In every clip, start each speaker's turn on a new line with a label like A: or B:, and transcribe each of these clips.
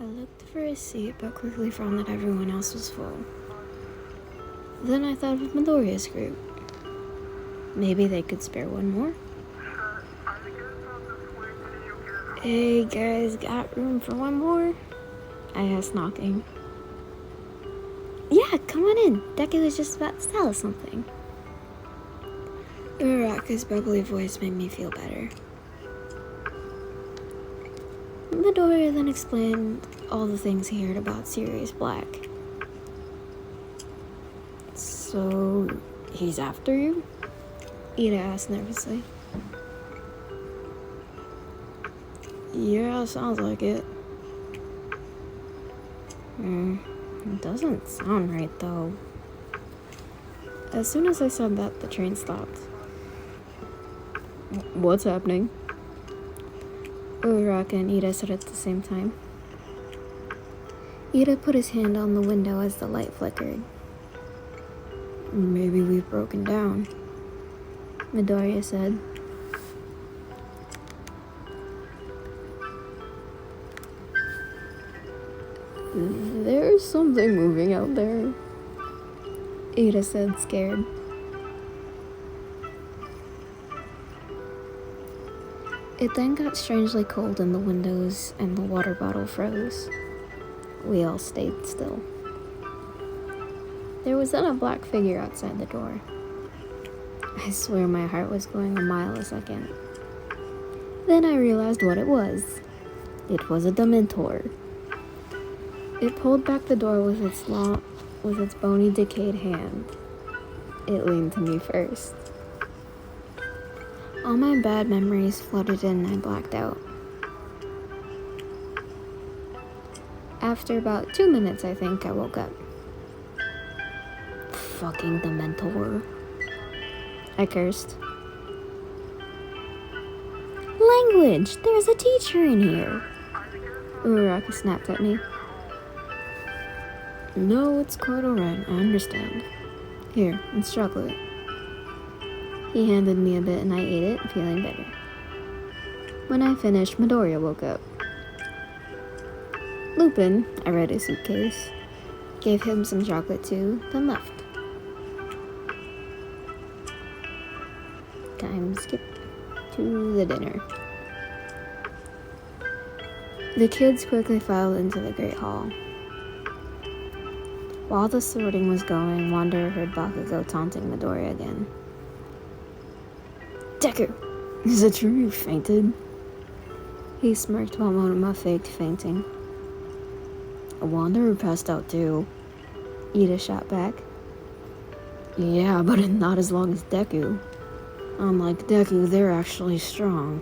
A: I looked for a seat, but quickly found that everyone else was full. Then I thought of Midoriya's group. Maybe they could spare one more? Hey guys, got room for one more? I asked, knocking. Yeah, come on in. Deku was just about to tell us something. Uraraka's bubbly voice made me feel better. Midoriya then explained all the things he heard about Sirius Black. So, he's after you? Ida asked nervously. Yeah, sounds like it. It doesn't sound right, though. As soon as I said that, the train stopped. What's happening? Uraraka and Ida said at the same time. Ida put his hand on the window as the light flickered. Maybe we've broken down, Midoriya said. There's something moving out there, Ida said, scared. It then got strangely cold in the windows and the water bottle froze. We all stayed still. There was then a black figure outside the door. I swear my heart was going a mile a second. Then I realized what it was. It was a Dementor. It pulled back the door with its bony, decayed hand. It leaned to me first. All my bad memories flooded in and I blacked out. After about 2 minutes, I think, I woke up. Fucking Dementor, I cursed. Language! There's a teacher in here! Uraraka snapped at me. No, it's quite alright, I understand. Here, it's chocolate. He handed me a bit and I ate it, feeling better. When I finished, Midoriya woke up. Lupin, I read his suitcase, gave him some chocolate too, then left. Time skip to the dinner. The kids quickly filed into the Great Hall. While the sorting was going, Wanderer heard Bakugou taunting Midoriya again. Deku! Is it true you fainted? He smirked while Monoma faked fainting. A Wanderer passed out too, Ida shot back. Yeah, but not as long as Deku. Unlike Deku, they're actually strong.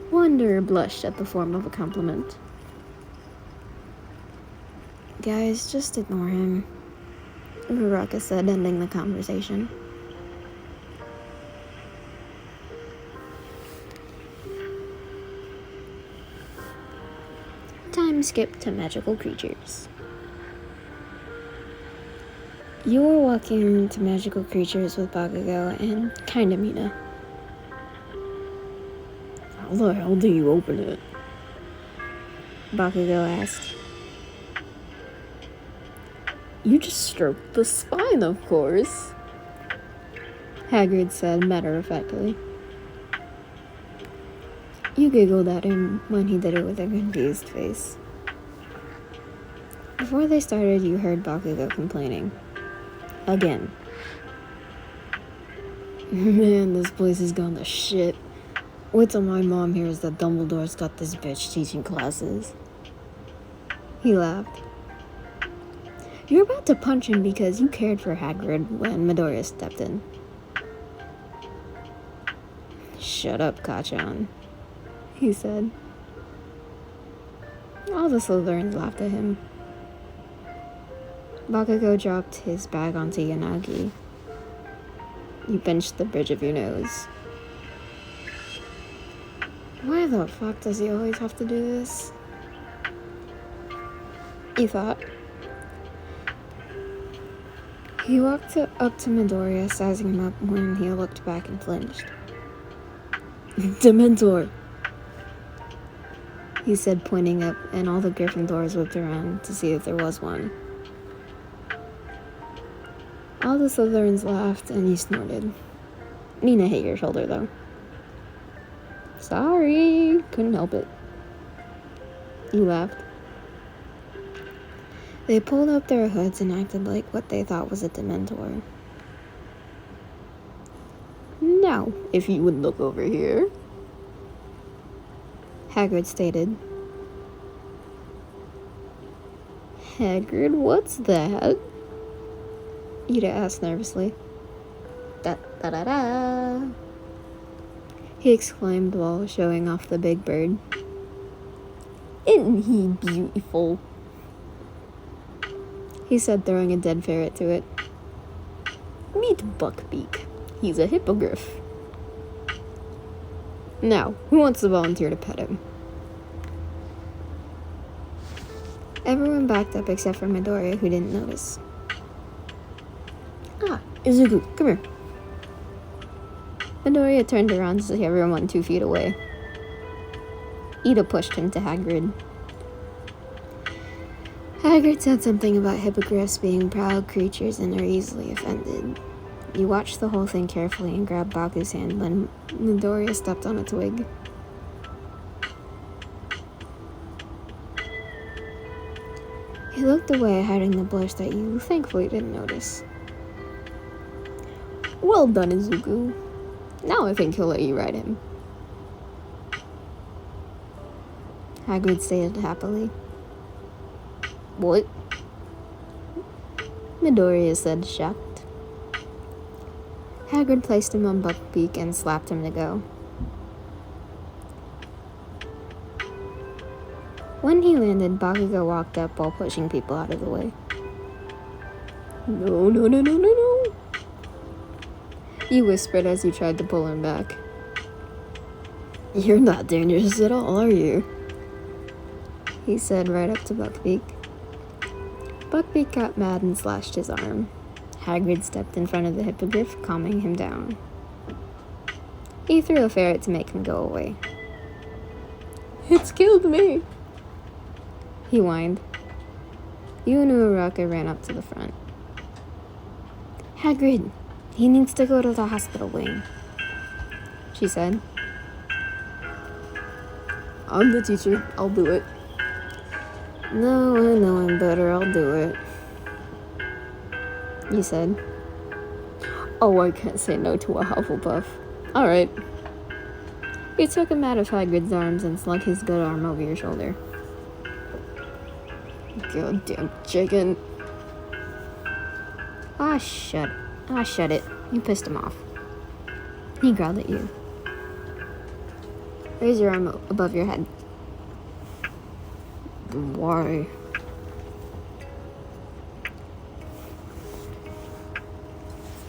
A: Wanderer blushed at the form of a compliment. Guys, just ignore him, Uraraka said, ending the conversation. Time skip to magical creatures. You were walking to magical creatures with Bakugou and kinda Mina. How the hell do you open it? Bakugou asked. You just stroked the spine, of course, Hagrid said matter-of-factly. You giggled at him when he did it with a confused face. Before they started, you heard Bakugou complaining. Again. Man, this place has gone to shit. Wait till my mom hears that Dumbledore's got this bitch teaching classes. He laughed. You're about to punch him because you cared for Hagrid when Midoriya stepped in. Shut up, Kachan, he said. All the Slytherins laughed at him. Bakugou dropped his bag onto Yanagi. You pinched the bridge of your nose. Why the fuck does he always have to do this? You thought. He walked up to Midoriya, sizing him up when he looked back and flinched. Dementor! he said, pointing up, and all the Gryffindors whipped around to see if there was one. All the Slytherins laughed, and he snorted. Nina hit your shoulder, though. Sorry, couldn't help it. You laughed. They pulled up their hoods and acted like what they thought was a Dementor. Now, if you would look over here, Hagrid stated. Hagrid, what's that? Ida asked nervously. Da-da-da-da! He exclaimed while showing off the big bird. Isn't he beautiful? He said, throwing a dead ferret to it. Meet Buckbeak. He's a hippogriff. Now, who wants to volunteer to pet him? Everyone backed up except for Midoriya, who didn't notice. Ah, Izuku, come here. Midoriya turned around to see everyone 2 feet away. Ida pushed him to Hagrid. Hagrid said something about hippogriffs being proud creatures and are easily offended. He watched the whole thing carefully and grabbed Baku's hand when Midoriya stepped on a twig. He looked away, hiding the blush that you thankfully didn't notice. Well done, Izuku. Now I think he'll let you ride him. Hagrid stated happily. What? Midoriya said, shocked. Hagrid placed him on Buckbeak and slapped him to go. When he landed, Bakugou walked up while pushing people out of the way. No, no, no, no, no, no. He whispered as he tried to pull him back. You're not dangerous at all, are you? He said right up to Buckbeak. Buckbeak got mad and slashed his arm. Hagrid stepped in front of the hippogriff, calming him down. He threw a ferret to make him go away. It's killed me, he whined. Yu and Uraraka ran up to the front. Hagrid, he needs to go to the hospital wing, she said. I'm the teacher, I'll do it. No, I know I'm better, I'll do it, he said. Oh, I can't say no to a Hufflepuff. Alright. He took him out of Hagrid's arms and slung his good arm over your shoulder. Goddamn chicken. Shut it. You pissed him off. He growled at you. Raise your arm above your head. Why?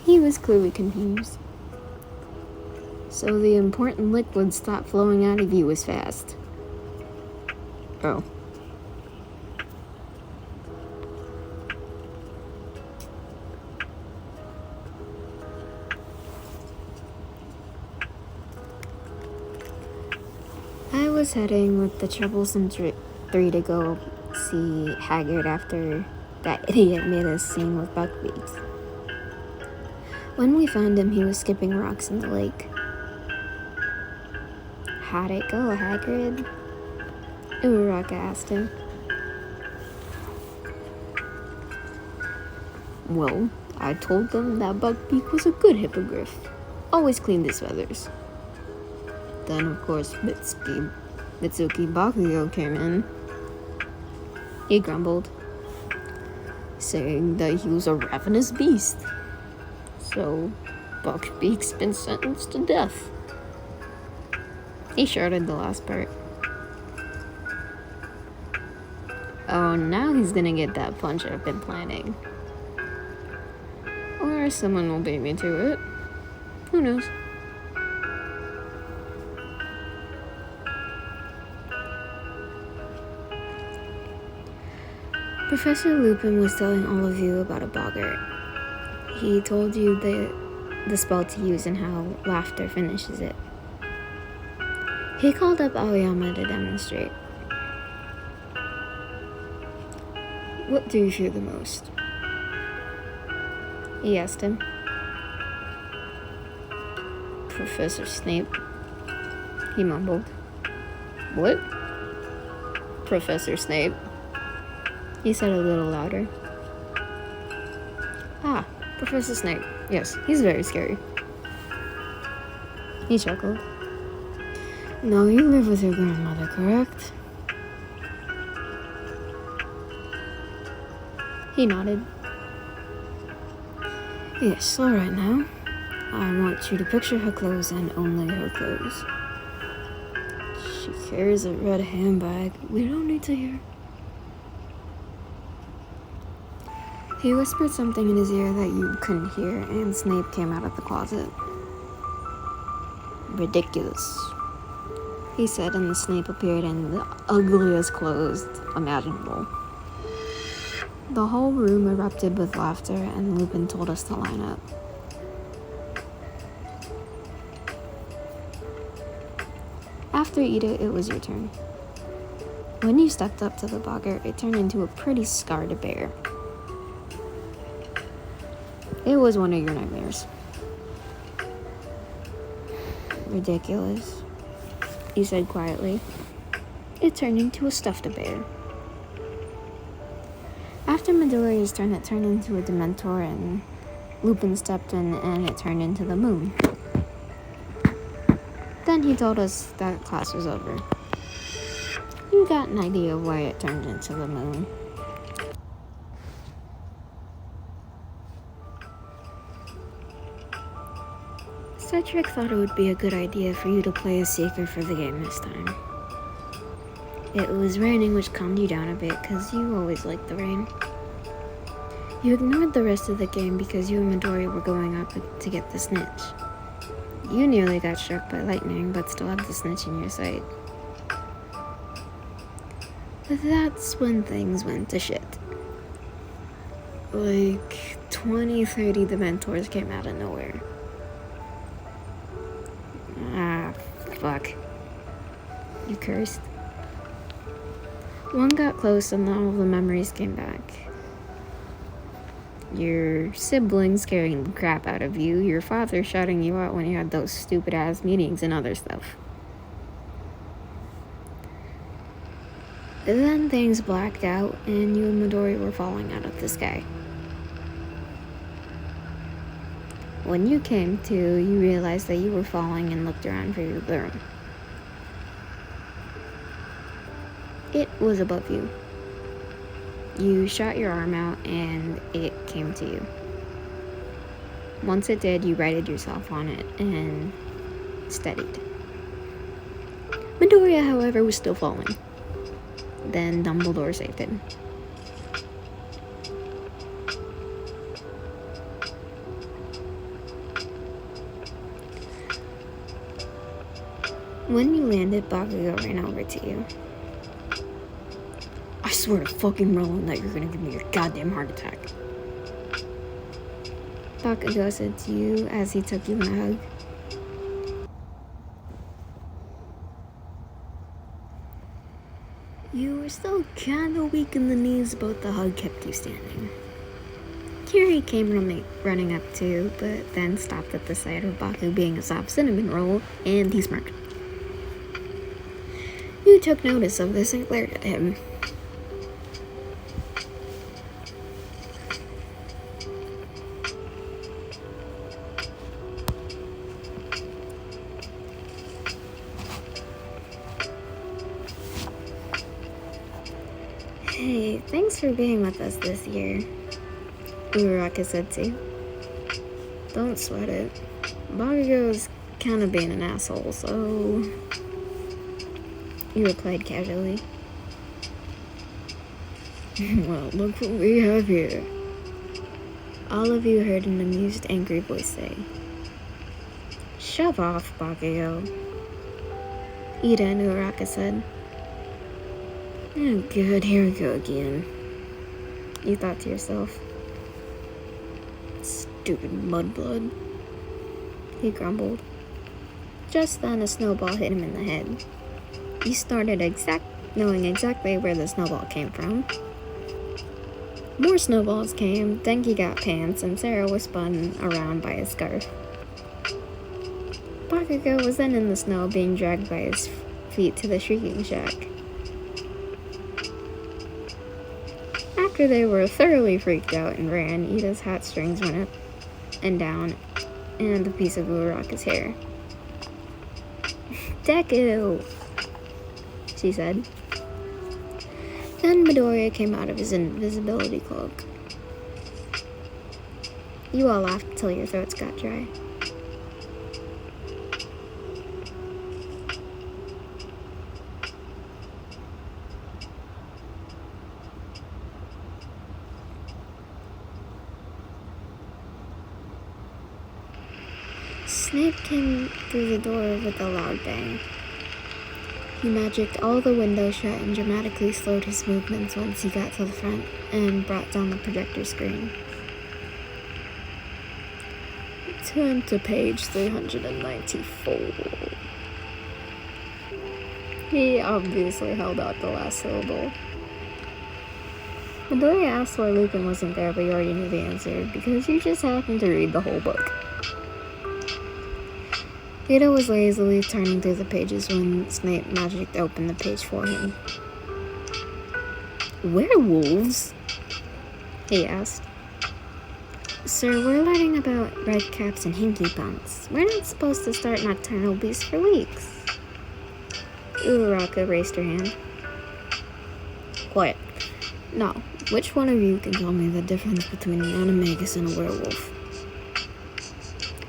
A: He was clearly confused. So the important liquid stopped flowing out of you as fast. Oh. I was heading with the troublesome three to go see Hagrid after that idiot made us scene with Buckbeak. When we found him, he was skipping rocks in the lake. How'd it go, Hagrid? Uraraka asked him. Well, I told them that Buckbeak was a good hippogriff. Always cleaned his feathers. Then, of course, Mitsuki Bakugou came in. He grumbled, saying that he was a ravenous beast. So, Buckbeak's been sentenced to death. He shorted the last part. Oh, now he's gonna get that punch I've been planning. Or someone will beat me to it. Who knows? Professor Lupin was telling all of you about a Boggart. He told you the spell to use and how laughter finishes it. He called up Aoyama to demonstrate. What do you fear the most? He asked him. Professor Snape, he mumbled. What? Professor Snape, he said a little louder. Ah, Professor Snape. Yes, he's very scary. He chuckled. No, you live with your grandmother, correct? He nodded. Yes, alright now. I want you to picture her clothes and only her clothes. She carries a red handbag. We don't need to hear. He whispered something in his ear that you couldn't hear, and Snape came out of the closet. Ridiculous, he said, and Snape appeared in the ugliest clothes imaginable. The whole room erupted with laughter, and Lupin told us to line up. After Ida, it was your turn. When you stepped up to the Boggart, it turned into a pretty scarred bear. It was one of your nightmares. Ridiculous, he said quietly. It turned into a stuffed bear. After Midoriya's turn, it turned into a Dementor, and Lupin stepped in, and it turned into the moon. Then he told us that class was over. You got an idea of why it turned into the moon. Cedric thought it would be a good idea for you to play a seeker for the game this time. It was raining, which calmed you down a bit, because you always liked the rain. You ignored the rest of the game because you and Midoriya were going up to get the snitch. You nearly got struck by lightning, but still had the snitch in your sight. But that's when things went to shit. Like 20-30 Dementors came out of nowhere. Ah, fuck. You cursed. One got close and all of the memories came back. Your siblings scaring the crap out of you, your father shouting you out when you had those stupid ass meetings and other stuff. Then things blacked out and you and Midori were falling out of the sky. When you came to, you realized that you were falling and looked around for your room. It was above you. You shot your arm out and it came to you. Once it did, you righted yourself on it and steadied. Midoriya, however, was still falling. Then Dumbledore saved him. When you landed, Bakugou ran over to you. I swear to fucking Merlin that you're gonna give me your goddamn heart attack. Bakugou said to you as he took you in a hug. You were still kinda weak in the knees, but the hug kept you standing. Kiri came running up too, but then stopped at the sight of Baku being a soft cinnamon roll, and he smirked. You took notice of this and glared at him. Hey, thanks for being with us this year, Uraraka said too. Don't sweat it. Bakugou's kind of being an asshole, so... You replied casually. Well, look what we have here. All of you heard an amused, angry voice say. Shove off, Bakugou. Ida and Uraraka said. Oh good, here we go again. You thought to yourself. Stupid mudblood. He grumbled. Just then a snowball hit him in the head. He started knowing exactly where the snowball came from. More snowballs came, Denki got pants, and Sarah was spun around by a scarf. Bakugou was then in the snow, being dragged by his feet to the Shrieking Shack. After they were thoroughly freaked out and ran, Ida's hat strings went up and down, and a piece of Uraraka's hair. "Deku!" she said. Then Midoriya came out of his invisibility cloak. You all laughed till your throats got dry. Snape came through the door with a loud bang. He magicked all the windows shut and dramatically slowed his movements once he got to the front and brought down the projector screen. Turn to page 394. He obviously held out the last syllable. Midoriya asked why Lupin wasn't there, but he already knew the answer, because you just happened to read the whole book. Ida was lazily turning through the pages when Snape magicked open the page for him. Werewolves? He asked. Sir, we're learning about redcaps and hinky punks. We're not supposed to start nocturnal beasts for weeks. Uraraka raised her hand. Quiet. Now, which one of you can tell me the difference between an animagus and a werewolf?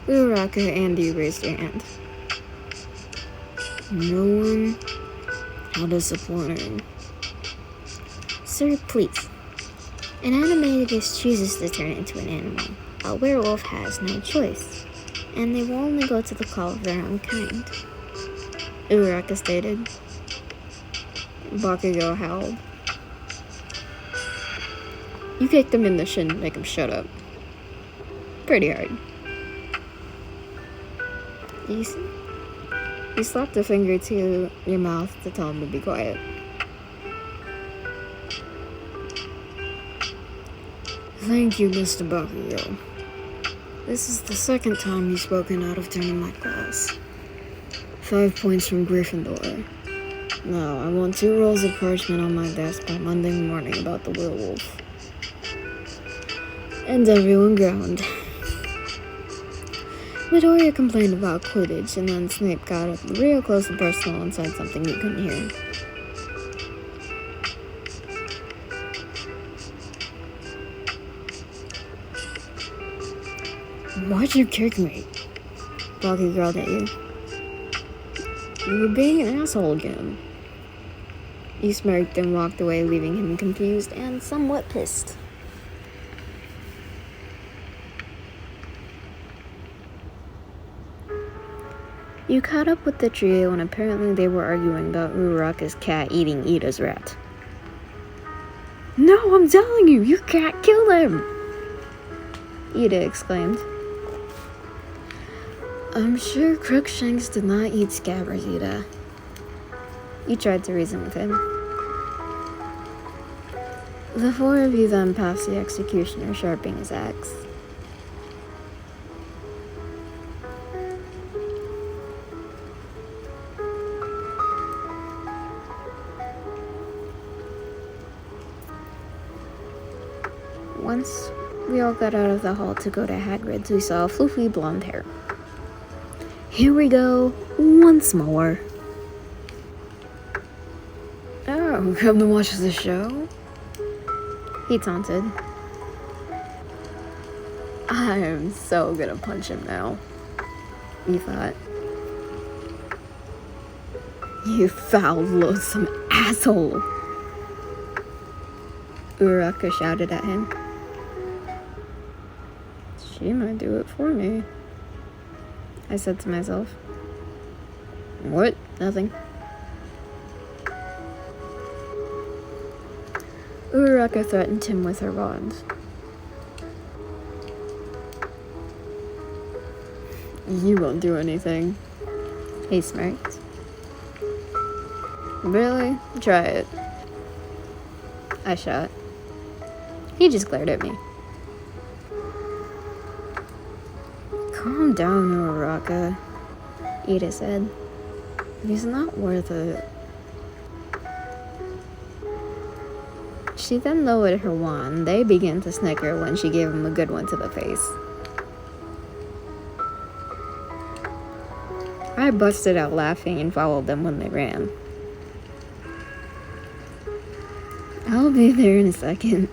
A: Uraraka and you raised your hand. No one? How disappointing. Sir, please. An animagus chooses to turn into an animal. A werewolf has no choice, and they will only go to the call of their own kind. Uraraka stated. Bakugou howled. You kicked him in the shin to make him shut up. Pretty hard. You slapped a finger to your mouth to tell him to be quiet. Thank you, Mr. Bakugou. This is the second time you've spoken out of turn in my class. 5 points from Gryffindor. Now, I want 2 rolls of parchment on my desk by Monday morning about the werewolf. And everyone groaned. Midoriya complained about Quidditch, and then Snape got up real close and personal and said something you couldn't hear. Why'd you kick me? Bakugou growled at you. You were being an asshole again. You smirked and walked away, leaving him confused and somewhat pissed. You caught up with the trio, and apparently they were arguing about Uraraka's cat eating Ida's rat. No, I'm telling you, you can't kill him! Ida exclaimed. I'm sure Crookshanks did not eat Scabbers, Ida. You tried to reason with him. The 4 of you then passed the executioner sharpening his axe. Once we all got out of the hall to go to Hagrid's, we saw floofy blonde hair. Here we go, once more. Oh, come to watch the show? He taunted. I'm so gonna punch him now, you thought. You foul, loathsome asshole! Uraraka shouted at him. She might do it for me, I said to myself. What? Nothing. Uraraka threatened him with her wand. You won't do anything, he smirked. Really? Try it, I shot. He just glared at me. Calm down, Uraraka, Ida said. He's not worth it. She then lowered her wand. They began to snicker when she gave him a good one to the face. I busted out laughing and followed them when they ran. I'll be there in a second,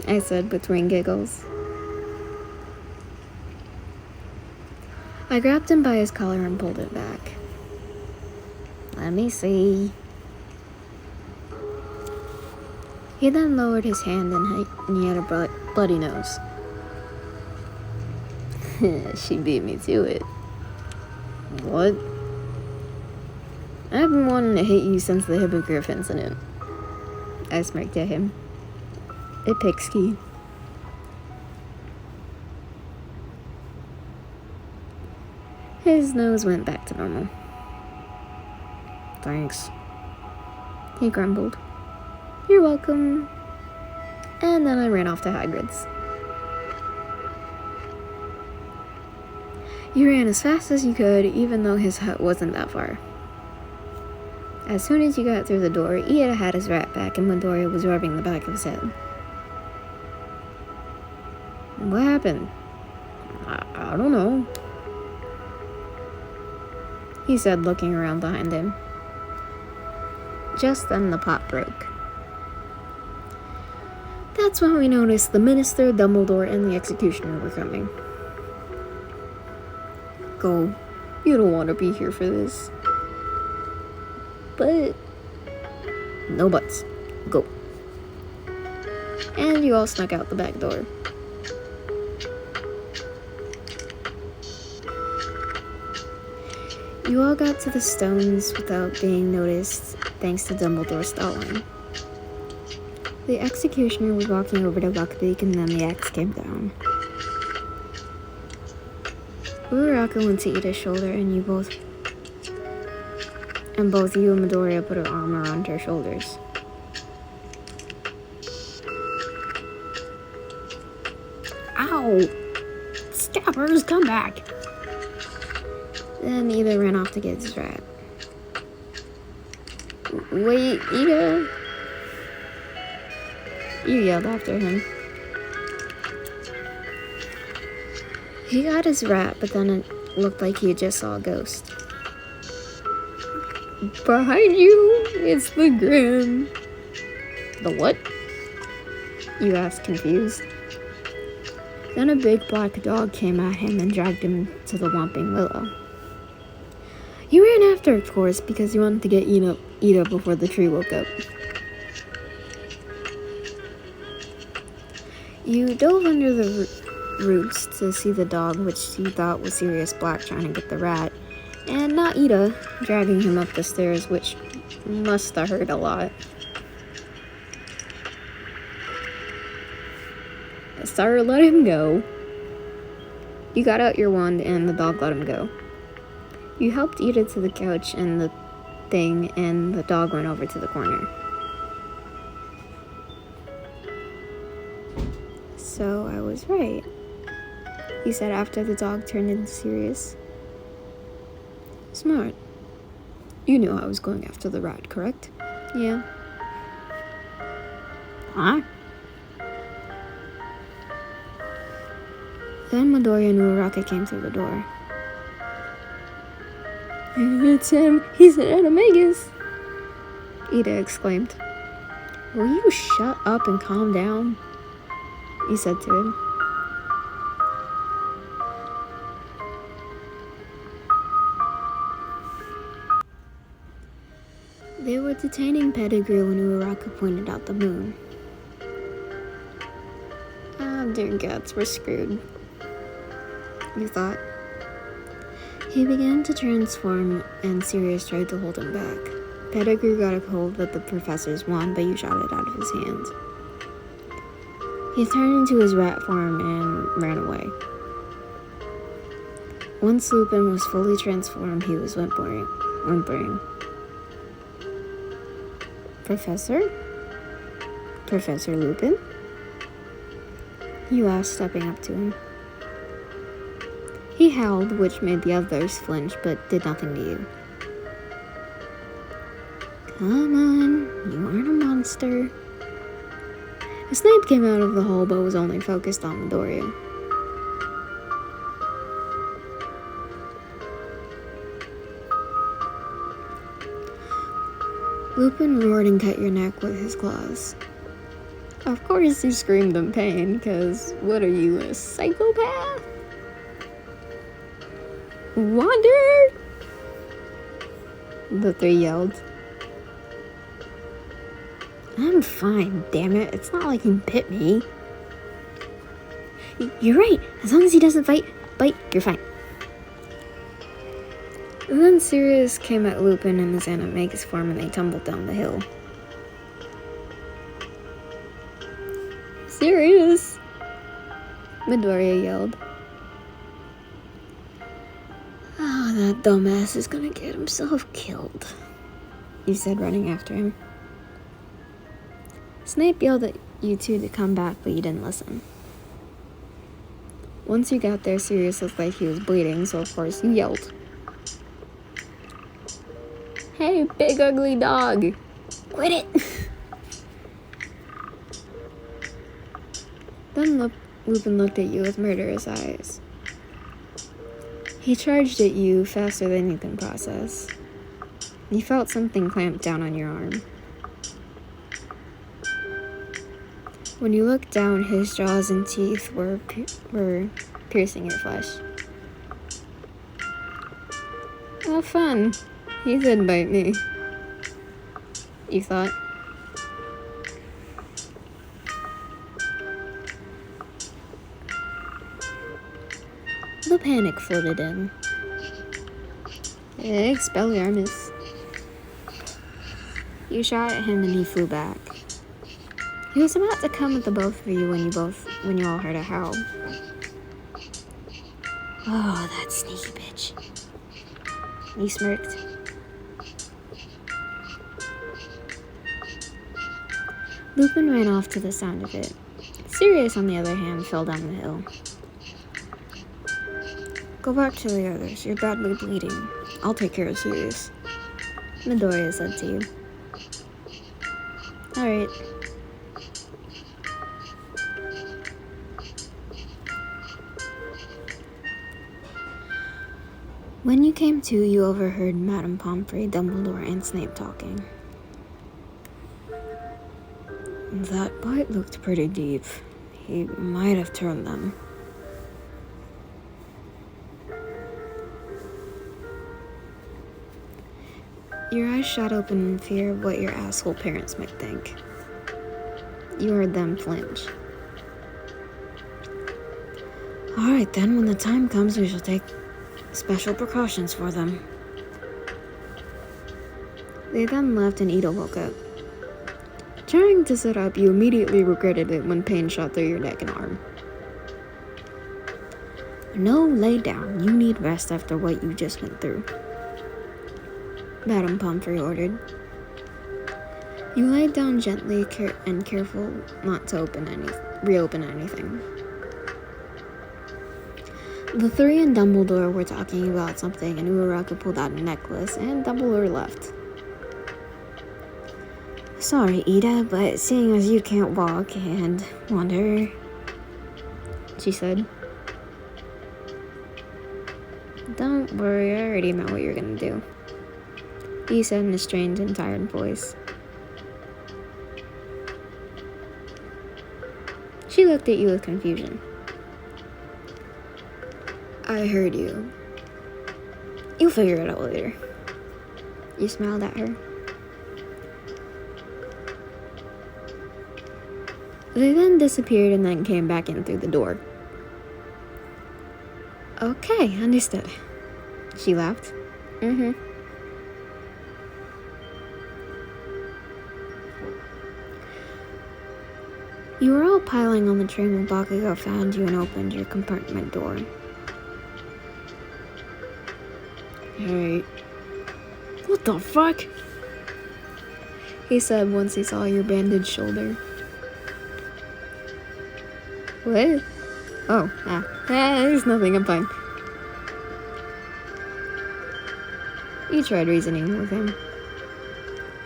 A: I said between giggles. I grabbed him by his collar and pulled it back. Let me see. He then lowered his hand and he had a bloody nose. She beat me to it. What? I've been wanting to hit you since the Hippogriff incident. I smirked at him. A pixie. His nose went back to normal. Thanks, he grumbled. You're welcome. And then I ran off to Hagrid's. You ran as fast as you could, even though his hut wasn't that far. As soon as you got through the door, Ieda had his rat back and Midoriya was rubbing the back of his head. What happened? I don't know, he said, looking around behind him. Just then the pot broke. That's when we noticed the Minister, Dumbledore, and the Executioner were coming. Go. You don't want to be here for this. But... no buts. Go. And you all snuck out the back door. You all got to the stones without being noticed, thanks to Dumbledore stalling. The Executioner was walking over to Buckbeak and then the axe came down. Uraraka went to Ida's shoulder and both you and Midoriya put her arm around her shoulders. Ow! Scabbers, come back! Then Ida ran off to get his rat. Wait, Ida! You yelled after him. He got his rat, but then it looked like he just saw a ghost. Behind you, it's the Grim. The what? You asked, confused. Then a big black dog came at him and dragged him to the Whomping Willow. You ran after, of course, because you wanted to get Ida before the tree woke up. You dove under the roots to see the dog, which you thought was Sirius Black trying to get the rat, and not Ida, dragging him up the stairs, which must have hurt a lot. Star let him go. You got out your wand and the dog let him go. You helped Ida to the couch and the thing, and the dog went over to the corner. So I was right, he said after the dog turned into Sirius. Smart. You knew I was going after the rat, correct? Yeah. Huh? Then Midoriya and Uraraka came through the door. It's him! He's an animagus! Ida exclaimed. Will you shut up and calm down? He said to him. They were detaining Pettigrew when Uraraka pointed out the moon. Ah, dear gods, we're screwed, you thought. He began to transform, and Sirius tried to hold him back. Pettigrew got a hold of the professor's wand, but you shot it out of his hand. He turned into his rat form and ran away. Once Lupin was fully transformed, he was whimpering. Professor? Professor Lupin? You asked, stepping up to him. He howled, which made the others flinch, but did nothing to you. Come on, you aren't a monster. Snape came out of the hall, but was only focused on Midoriya. Lupin roared and cut your neck with his claws. Of course you screamed in pain, because what are you, a psychopath? Wander! The three yelled. I'm fine, damn it. It's not like he bit me. You're right. As long as he doesn't bite, you're fine. And then Sirius came at Lupin in his animagus form and they tumbled down the hill. Sirius! Midoriya yelled. Oh, that dumbass is gonna get himself killed, he said, running after him. Snape yelled at you two to come back, but you didn't listen. Once you got there, Sirius looked like he was bleeding, so of course you yelled. Hey, big ugly dog! Quit it! Then Lupin looked at you with murderous eyes. He charged at you faster than you can process. You felt something clamp down on your arm. When you looked down, his jaws and teeth were piercing your flesh. Oh, fun. He did bite me, you thought. The panic floated in. Expelliarmus. You shot at him and he flew back. He was about to come at the both of you when you all heard a howl. Oh, that sneaky bitch. You smirked. Lupin ran off to the sound of it. Sirius, on the other hand, fell down the hill. Go back to the others. You're badly bleeding. I'll take care of Sirius, Midoriya said to you. Alright. When you came to, you overheard Madame Pomfrey, Dumbledore, and Snape talking. That bite looked pretty deep. He might have turned them. Your eyes shot open in fear of what your asshole parents might think. You heard them flinch. Alright then, when the time comes, we shall take special precautions for them. They then left and Ida woke up. Trying to sit up, you immediately regretted it when pain shot through your neck and arm. No, lay down. You need rest after what you just went through, Madame Pomfrey ordered. You laid down gently and careful not to reopen anything. The three and Dumbledore were talking about something, and Uraraka pulled out a necklace, and Dumbledore left. Sorry, Ida, but seeing as you can't walk and wander, she said. Don't worry, I already know what you're gonna do, he said in a strained and tired voice. She looked at you with confusion. I heard you. You'll figure it out later. You smiled at her. They then disappeared and then came back in through the door. Okay, understood. She laughed. Mm-hmm. You were all piling on the train when Bakugou found you and opened your compartment door. Hey. What the fuck? He said once he saw your bandaged shoulder. What? Oh, there's nothing, I'm fine. You tried reasoning with him.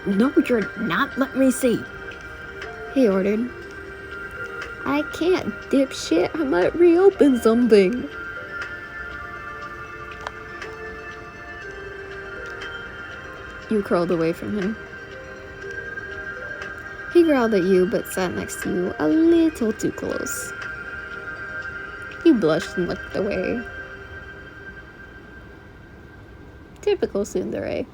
B: No, you're not. Let me see.
A: He ordered. I can't, dipshit. I might reopen something. You crawled away from him. He growled at you, but sat next to you a little too close. You blushed and looked away. Typical tsundere.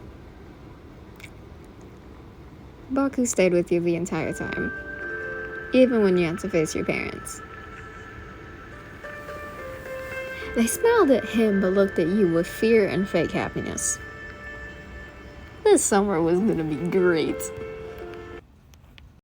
A: Baku stayed with you the entire time, even when you had to face your parents. They smiled at him but looked at you with fear and fake happiness. This summer was gonna be great.